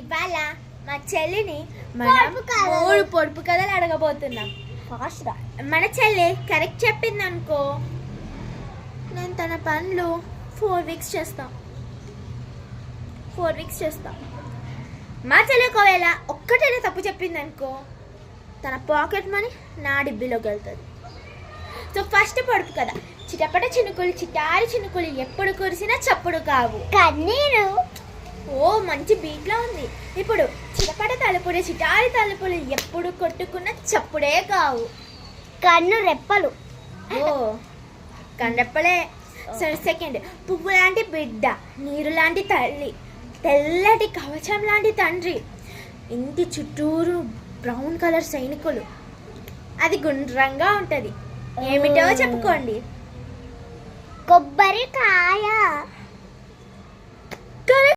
ఇవాళ మా చెల్లిని మనం 3 పొడుపు కథలు అడగబోతున్నాం. మన చెల్లి కరెక్ట్ చెప్పింది అనుకో, నేను తన పనులు 4 వీక్స్ చేస్తాం. మా చెల్లి ఒకవేళ ఒక్కటైనా తప్పు చెప్పింది అనుకో, తన పాకెట్ మనీ నా డిబ్బీలోకి వెళ్తుంది. సో ఫస్ట్ పొడుపు కదా, చిటపట చినుకులు చిటారి చినుకులు ఎప్పుడు కురిసినా చప్పుడు కావు కన్నీరు. ఓ మంచి బీట్లో ఉంది. ఇప్పుడు చిటపట తలుపులు చిటారి తలుపులు ఎప్పుడు కొట్టుకున్న చప్పుడే కావు కన్ను రెప్పలు. ఓ కన్నెప్పలే. సెకండ్, పువ్వు లాంటి బిడ్డ, నీరు లాంటి తల్లి, తెల్లటి కవచం లాంటి తండ్రి, ఇంటి చుట్టూరు బ్రౌన్ కలర్ సైనికులు. అది గుండ్రంగా ఉంటుంది. ఏమిటో చెప్పుకోండి. కొబ్బరికాయ.